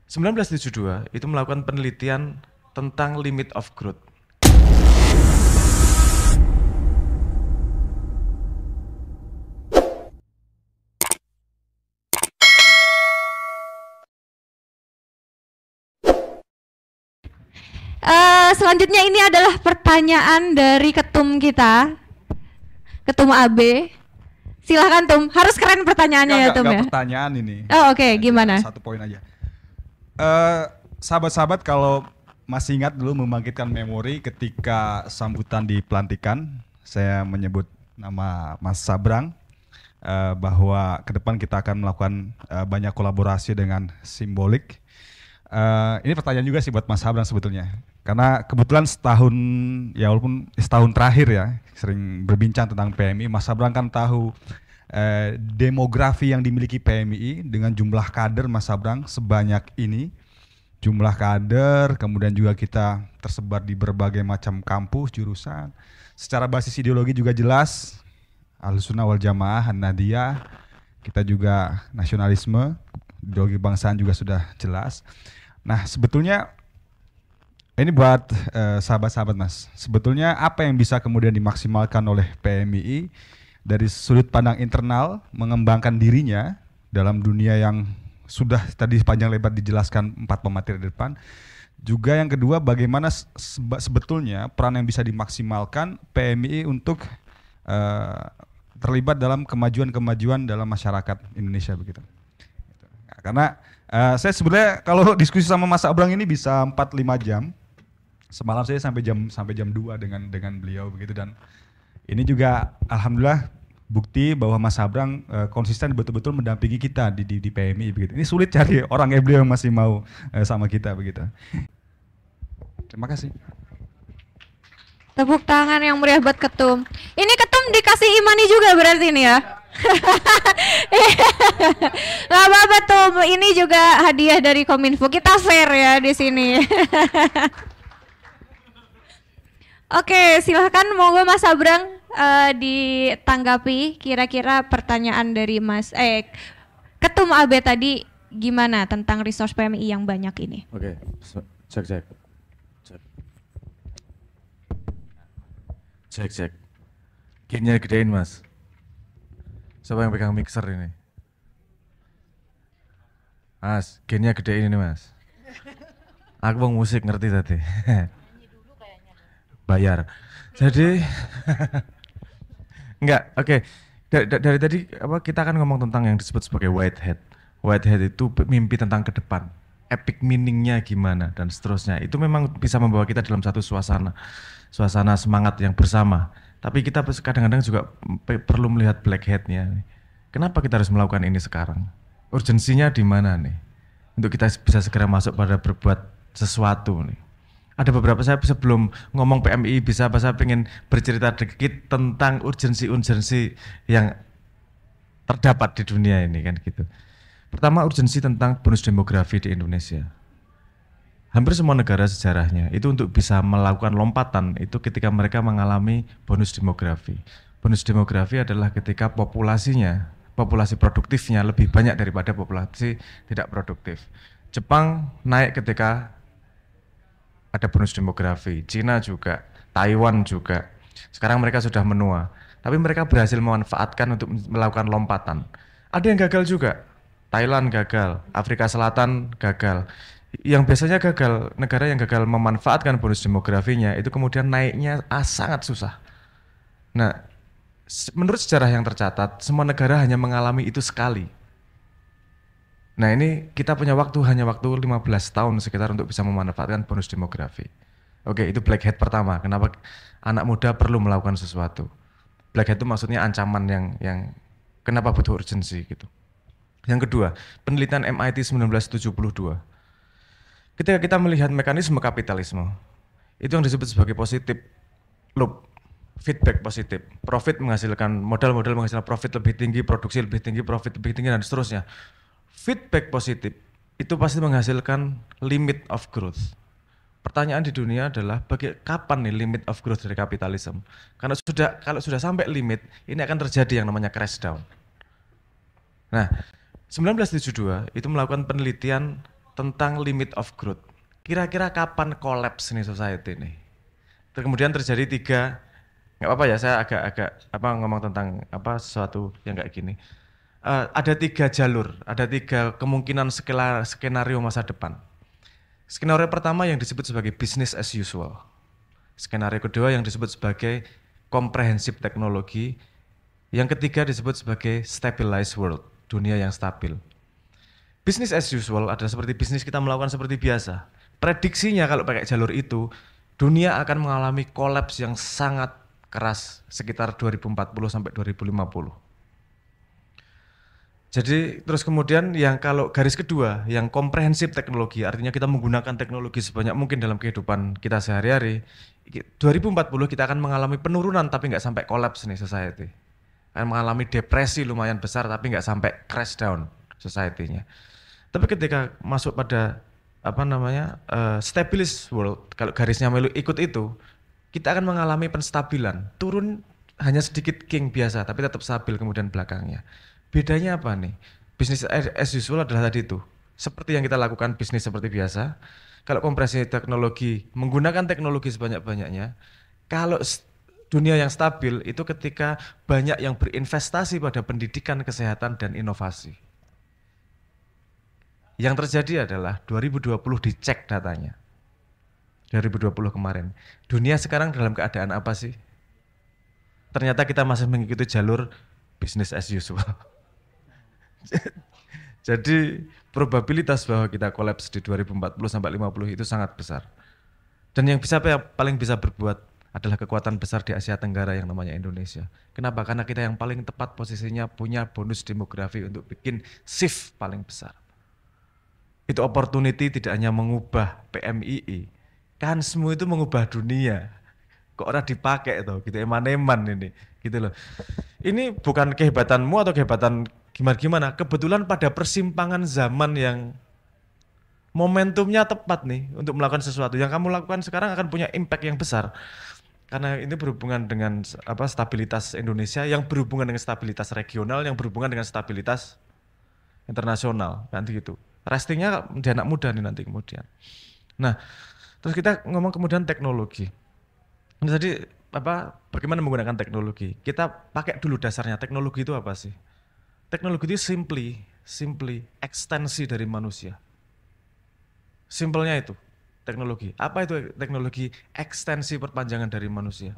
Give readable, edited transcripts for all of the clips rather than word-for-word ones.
1972 itu melakukan penelitian tentang limit of growth. Selanjutnya ini adalah pertanyaan dari ketum kita, ketum AB. Silahkan Tum, harus keren pertanyaannya ya Tum ya. Pertanyaan ini. Oh oke, gimana? Satu poin aja. Sahabat-sahabat kalau masih ingat dulu membangkitkan memori ketika sambutan di pelantikan, saya menyebut nama Mas Sabrang bahwa ke depan kita akan melakukan banyak kolaborasi dengan Simbolik. Ini pertanyaan juga sih buat Mas Sabrang sebetulnya. Karena kebetulan setahun, ya walaupun setahun terakhir ya, sering berbincang tentang PMI, Mas Sabrang kan tahu demografi yang dimiliki PMI dengan jumlah kader Mas Sabrang sebanyak ini. Jumlah kader, kemudian juga kita tersebar di berbagai macam kampus, jurusan. Secara basis ideologi juga jelas, Ahlussunnah wal Jamaah, An-Nahdiyah, kita juga nasionalisme, ideologi kebangsaan juga sudah jelas. Nah sebetulnya ini buat sahabat-sahabat Mas, sebetulnya apa yang bisa kemudian dimaksimalkan oleh PMII dari sudut pandang internal mengembangkan dirinya dalam dunia yang sudah tadi panjang lebar dijelaskan 4 pemateri di depan. Juga yang kedua bagaimana sebetulnya peran yang bisa dimaksimalkan PMII untuk terlibat dalam kemajuan-kemajuan dalam masyarakat Indonesia begitu. Nah, karena saya sebenarnya kalau diskusi sama Mas Sabrang ini bisa 4-5 jam. Semalam saya sampai jam 2 dengan beliau begitu, dan ini juga alhamdulillah bukti bahwa Mas Sabrang konsisten betul-betul mendampingi kita di PMI begitu. Ini sulit cari orang kayak beliau yang masih mau sama kita begitu. Terima kasih. Tepuk tangan yang meriah buat ketum. Ini ketum dikasih imani juga berarti ini ya. Gak apa-apa Tum, ini juga hadiah dari Kominfo. Kita fair ya di sini. Oke, silahkan monggo Mas Sabrang ditanggapi kira-kira pertanyaan dari Ketum AB tadi gimana tentang resource PMI yang banyak ini. Oke, cek. Gainnya gedein Mas. Siapa yang pegang mixer ini? Mas, gainnya gedein ini Mas. Aku mau musik ngerti tadi. Bayar. Jadi enggak, oke. Dari tadi kita akan ngomong tentang yang disebut sebagai whitehead. Whitehead itu mimpi tentang ke depan. Epic meaning-nya gimana dan seterusnya. Itu memang bisa membawa kita dalam satu suasana semangat yang bersama. Tapi kita kadang-kadang juga perlu melihat blackhead-nya. Kenapa kita harus melakukan ini sekarang? Urgensinya di mana nih? Untuk kita bisa segera masuk pada berbuat sesuatu nih. Ada beberapa saya sebelum ngomong PMI saya pengen bercerita sedikit tentang urgensi-urgensi yang terdapat di dunia ini kan gitu. Pertama urgensi tentang bonus demografi di Indonesia. Hampir semua negara sejarahnya itu untuk bisa melakukan lompatan itu ketika mereka mengalami bonus demografi. Bonus demografi adalah ketika populasi produktifnya lebih banyak daripada populasi tidak produktif. Jepang naik ketika ada bonus demografi, Cina juga, Taiwan juga. Sekarang mereka sudah menua, tapi mereka berhasil memanfaatkan untuk melakukan lompatan. Ada yang gagal juga, Thailand gagal, Afrika Selatan gagal. Yang biasanya gagal, negara yang gagal memanfaatkan bonus demografinya itu kemudian naiknya sangat susah. Nah, menurut sejarah yang tercatat, semua negara hanya mengalami itu sekali. Nah ini kita punya hanya waktu 15 tahun sekitar untuk bisa memanfaatkan bonus demografi. Oke, itu blackhead pertama. Kenapa anak muda perlu melakukan sesuatu? Blackhead itu maksudnya ancaman yang kenapa butuh urgensi gitu. Yang kedua, penelitian MIT 1972. Ketika kita melihat mekanisme kapitalisme, itu yang disebut sebagai positif loop, feedback positif. Profit menghasilkan modal menghasilkan profit lebih tinggi, produksi lebih tinggi, profit lebih tinggi dan seterusnya. Feedback positif itu pasti menghasilkan limit of growth. Pertanyaan di dunia adalah kapan nih limit of growth dari kapitalisme? Karena kalau sudah sampai limit, ini akan terjadi yang namanya crash down. Nah, 1972 itu melakukan penelitian tentang limit of growth. Kira-kira kapan collapse nih society nih? Kemudian terjadi 3, nggak apa-apa ya, saya agak ngomong tentang sesuatu yang kayak gini. Ada 3 jalur, ada 3 kemungkinan skenario masa depan. Skenario pertama yang disebut sebagai business as usual. Skenario kedua yang disebut sebagai comprehensive teknologi. Yang ketiga disebut sebagai stabilized world, dunia yang stabil. Business as usual adalah seperti bisnis kita melakukan seperti biasa. Prediksinya kalau pakai jalur itu, dunia akan mengalami kolaps yang sangat keras sekitar 2040 sampai 2050. Jadi terus kemudian yang kalau garis kedua, yang komprehensif teknologi, artinya kita menggunakan teknologi sebanyak mungkin dalam kehidupan kita sehari-hari. 2040 kita akan mengalami penurunan tapi nggak sampai kolaps nih society. Akan mengalami depresi lumayan besar tapi nggak sampai crash down society-nya. Tapi ketika masuk pada stabilis world, kalau garisnya melu ikut itu, kita akan mengalami penstabilan, turun hanya sedikit king biasa, tapi tetap stabil kemudian belakangnya. Bedanya apa nih? Business as usual adalah tadi itu, seperti yang kita lakukan bisnis seperti biasa. Kalau kompresi teknologi, menggunakan teknologi sebanyak-banyaknya. Kalau dunia yang stabil itu ketika banyak yang berinvestasi pada pendidikan, kesehatan, dan inovasi. Yang terjadi adalah 2020 dicek datanya. 2020 kemarin. Dunia sekarang dalam keadaan apa sih? Ternyata kita masih mengikuti jalur business as usual. Jadi probabilitas bahwa kita kolaps di 2040 sampai 50 itu sangat besar. Dan yang paling bisa berbuat adalah kekuatan besar di Asia Tenggara yang namanya Indonesia. Kenapa? Karena kita yang paling tepat posisinya punya bonus demografi untuk bikin shift paling besar. Itu opportunity tidak hanya mengubah PMII, kan semua itu mengubah dunia. Kok orang dipakai tuh, gitu eman-eman ini, gitu loh. Ini bukan kehebatanmu atau kehebatan gimana-gimana, kebetulan pada persimpangan zaman yang momentumnya tepat nih untuk melakukan sesuatu. Yang kamu lakukan sekarang akan punya impact yang besar. Karena ini berhubungan dengan stabilitas Indonesia, yang berhubungan dengan stabilitas regional, yang berhubungan dengan stabilitas internasional, kan gitu. Restingnya di anak muda nih nanti kemudian. Nah, terus kita ngomong kemudian teknologi. Ini tadi bagaimana menggunakan teknologi? Kita pakai dulu dasarnya, teknologi itu apa sih? Teknologi itu simply ekstensi dari manusia. Simpelnya itu, teknologi. Apa itu teknologi? Ekstensi perpanjangan dari manusia.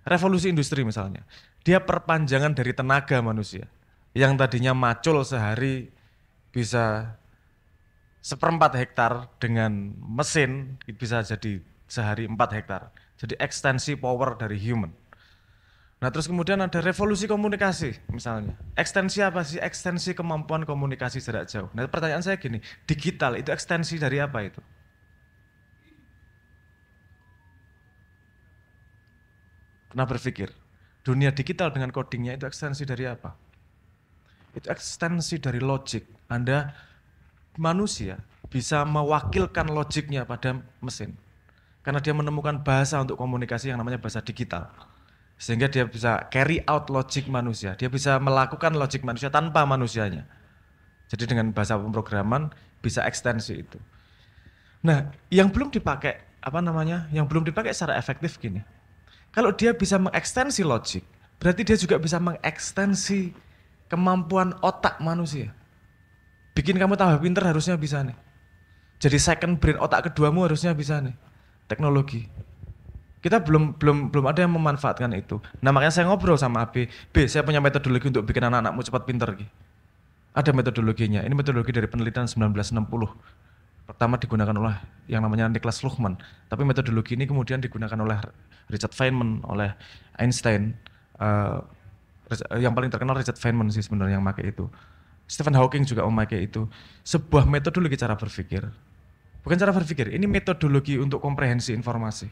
Revolusi industri misalnya, dia perpanjangan dari tenaga manusia. Yang tadinya macul sehari bisa 1/4 hektar, dengan mesin bisa jadi sehari 4 hektar. Jadi ekstensi power dari human. Nah terus kemudian ada revolusi komunikasi misalnya. Ekstensi apa sih? Ekstensi kemampuan komunikasi jarak jauh. Nah pertanyaan saya gini, digital itu ekstensi dari apa itu? Pernah berpikir, dunia digital dengan codingnya itu ekstensi dari apa? Itu ekstensi dari logic. Manusia bisa mewakilkan logiknya pada mesin. Karena dia menemukan bahasa untuk komunikasi yang namanya bahasa digital. Sehingga dia bisa carry out logic manusia. Dia bisa melakukan logic manusia tanpa manusianya. Jadi dengan bahasa pemrograman bisa ekstensi itu. Nah, yang belum dipakai yang belum dipakai secara efektif gini. Kalau dia bisa mengekstensi logic, berarti dia juga bisa mengekstensi kemampuan otak manusia. Bikin kamu tambah pinter harusnya bisa nih. Jadi second brain, otak keduamu harusnya bisa nih. Teknologi. Kita belum ada yang memanfaatkan itu. Nah makanya saya ngobrol sama AB. Saya punya metodologi untuk bikin anak-anakmu cepat pinter. Ada metodologinya. Ini metodologi dari penelitian 1960. Pertama digunakan oleh yang namanya Niklas Luhmann. Tapi metodologi ini kemudian digunakan oleh Richard Feynman, oleh Einstein. Yang paling terkenal Richard Feynman sih sebenarnya yang pakai itu. Stephen Hawking juga memakai itu. Sebuah metodologi cara berpikir. Bukan cara berpikir, ini metodologi untuk komprehensi informasi.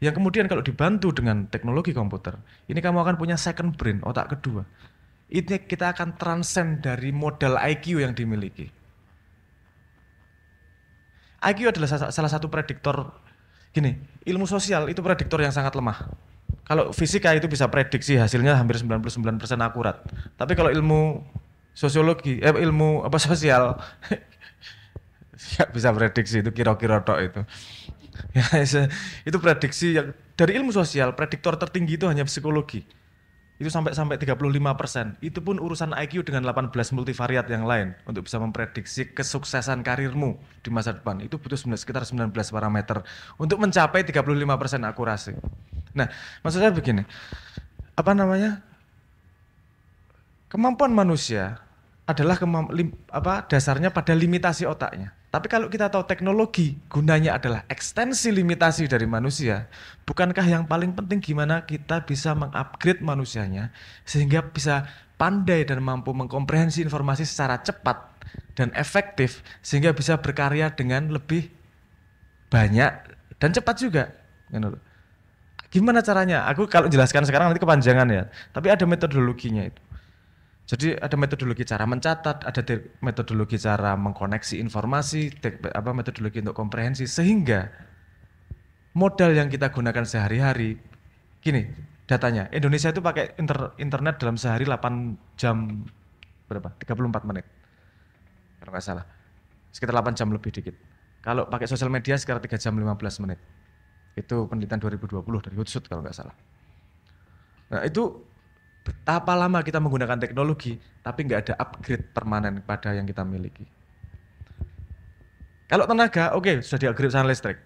Yang kemudian kalau dibantu dengan teknologi komputer, ini kamu akan punya second brain, otak kedua. Ini kita akan transcend dari modal IQ yang dimiliki. IQ adalah salah satu prediktor, ilmu sosial itu prediktor yang sangat lemah. Kalau fisika itu bisa prediksi hasilnya hampir 99% akurat. Tapi kalau ilmu sosiologi, ilmu sosial Nggak bisa prediksi, itu kira-kira tok itu. Ya, itu prediksi yang dari ilmu sosial, prediktor tertinggi itu hanya psikologi. Itu sampai 35%. Itu pun urusan IQ dengan 18 multivariat yang lain untuk bisa memprediksi kesuksesan karirmu di masa depan. Itu butuh sekitar 19 parameter untuk mencapai 35% akurasi. Nah, maksud saya begini, kemampuan manusia adalah dasarnya pada limitasi otaknya. Tapi kalau kita tahu teknologi gunanya adalah ekstensi limitasi dari manusia, bukankah yang paling penting gimana kita bisa mengupgrade manusianya sehingga bisa pandai dan mampu mengkomprehensi informasi secara cepat dan efektif sehingga bisa berkarya dengan lebih banyak dan cepat juga. Gimana caranya? Aku kalau jelaskan sekarang nanti kepanjangan ya, tapi ada metodologinya itu. Jadi ada metodologi cara mencatat, ada metodologi cara mengkoneksi informasi, metodologi untuk komprehensi, sehingga modal yang kita gunakan sehari-hari, gini datanya, Indonesia itu pakai internet dalam sehari 8 jam, 34 menit, kalau nggak salah, sekitar 8 jam lebih dikit. Kalau pakai sosial media sekitar 3 jam 15 menit, itu penelitian 2020 dari Hootsuite kalau nggak salah. Nah itu betapa lama kita menggunakan teknologi, tapi nggak ada upgrade permanen pada yang kita miliki. Kalau tenaga, oke, sudah di-upgrade sama listrik.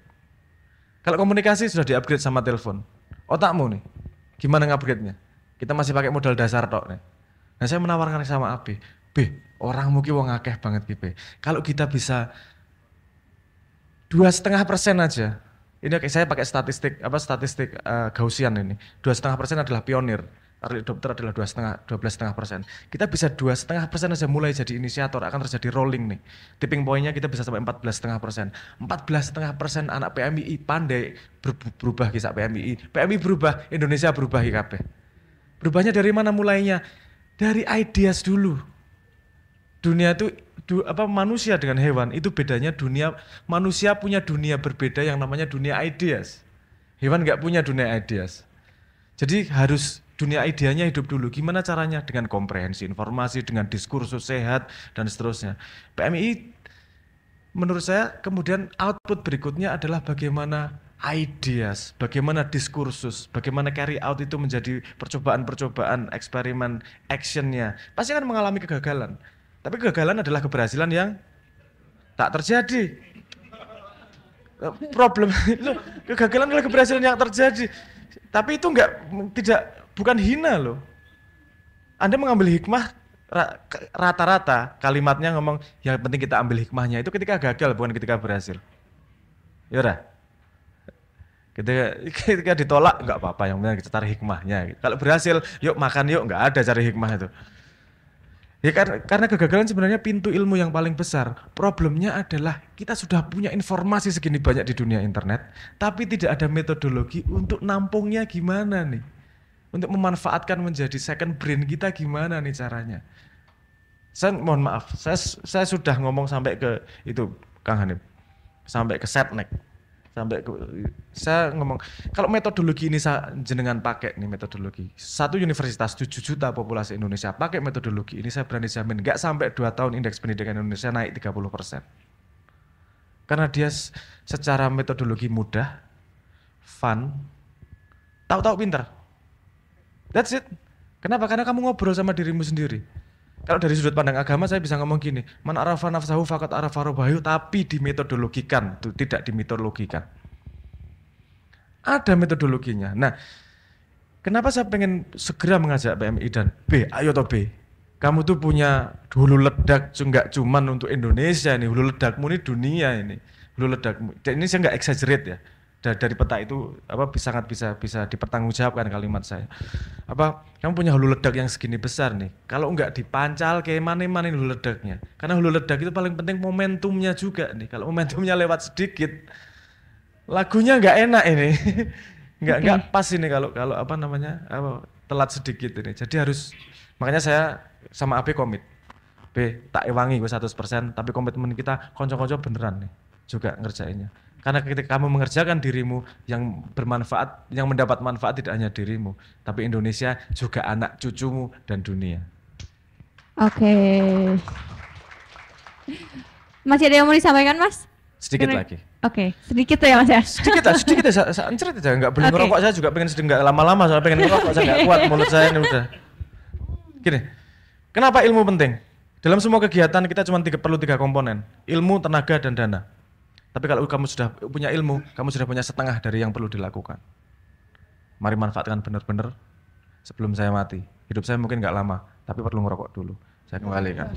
Kalau komunikasi sudah di-upgrade sama telepon. Otakmu nih, gimana nge-upgrade-nya? Kita masih pakai modal dasar tok nih. Nah saya menawarkan sama AB, orang mungkin wong akeh banget gitu. Kalau kita bisa 2,5% aja, ini saya pakai statistik Gaussian ini, 2,5% adalah pionir. Dokter adalah 12,5%. Kita bisa 2,5% aja mulai jadi inisiator, akan terjadi rolling nih. Tipping point-nya kita bisa sampai 14,5%. 14,5% anak PMII pandai berubah kisah PMII. PMI berubah, Indonesia berubah IKP. Berubahnya dari mana mulainya? Dari ideas dulu. Dunia itu manusia dengan hewan itu bedanya, manusia punya dunia berbeda yang namanya dunia ideas. Hewan nggak punya dunia ideas. Jadi harus dunia ideanya hidup dulu. Gimana caranya? Dengan komprehensi informasi, dengan diskursus sehat, dan seterusnya. PMI menurut saya kemudian output berikutnya adalah bagaimana ideas, bagaimana diskursus, bagaimana carry out itu menjadi percobaan-percobaan, eksperimen, actionnya. Pasti akan mengalami kegagalan. Tapi kegagalan adalah keberhasilan yang tak terjadi. Kegagalan adalah keberhasilan yang terjadi. Tapi itu bukan hina loh. Anda mengambil hikmah rata-rata kalimatnya ngomong yang penting kita ambil hikmahnya itu ketika gagal bukan ketika berhasil. Ya udah. Ketika ditolak nggak apa-apa, yang penting kita cari hikmahnya. Kalau berhasil, yuk makan yuk, nggak ada cari hikmah itu. Ya karena kegagalan sebenarnya pintu ilmu yang paling besar. Problemnya adalah kita sudah punya informasi segini banyak di dunia internet, tapi tidak ada metodologi untuk nampungnya gimana nih. Untuk memanfaatkan menjadi second brain kita gimana nih caranya. Saya mohon maaf, saya sudah ngomong sampai ke itu Kang Hanif, sampai ke setnek. Saya ngomong, kalau metodologi ini jenengan pakai nih metodologi, satu universitas 7 juta populasi Indonesia pakai metodologi ini, saya berani jamin nggak sampai 2 tahun indeks pendidikan Indonesia naik 30%. Karena dia secara metodologi mudah, fun, tahu-tahu pintar. That's it. Kenapa? Karena kamu ngobrol sama dirimu sendiri. Kalau dari sudut pandang agama saya bisa ngomong gini, man arafa nafsahu faqad arafa rabbahu, tapi dimetodologikan, tidak dimitologikan. Ada metodologinya. Nah, kenapa saya pengen segera mengajak PMI dan B, ayo toh B. Kamu tuh punya hulu ledak nggak cuman untuk Indonesia ini, hulu ledakmu ini dunia ini. Hulu ledakmu. Dan ini saya nggak exaggerate ya. Dari peta itu sangat bisa dipertanggungjawabkan kalimat saya. Kamu punya hulu ledak yang segini besar nih. Kalau enggak dipancal kayak mana hulu ledaknya. Karena hulu ledak itu paling penting momentumnya juga nih. Kalau momentumnya lewat sedikit, lagunya enggak enak ini. Enggak pas ini kalau telat sedikit ini. Jadi makanya saya sama AB komit. B, tak ewangi gue 100%, tapi komitmen kita konco-konco beneran nih juga ngerjainnya. Karena ketika kamu mengerjakan dirimu yang bermanfaat, yang mendapat manfaat tidak hanya dirimu, tapi Indonesia juga anak cucumu dan dunia. Oke. Masih ada yang mau disampaikan, Mas? Sedikit Gimana? lagi. Oke, sedikit tuh ya Mas ya. Sedikit ya, cerita aja, nggak boleh Oke. ngerokok, saya juga pengen sedikit, nggak lama-lama, soalnya pengen ngerokok, saya nggak kuat, mulut saya ini udah. Gini, kenapa ilmu penting? Dalam semua kegiatan kita cuma perlu 3 komponen, ilmu, tenaga, dan dana. Tapi kalau kamu sudah punya ilmu, kamu sudah punya setengah dari yang perlu dilakukan. Mari manfaatkan benar-benar sebelum saya mati. Hidup saya mungkin nggak lama, tapi perlu ngerokok dulu. Saya kembalikan.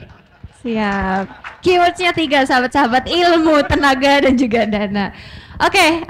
Siap. Keywordnya 3 sahabat-sahabat, ilmu, tenaga, dan juga dana. Oke.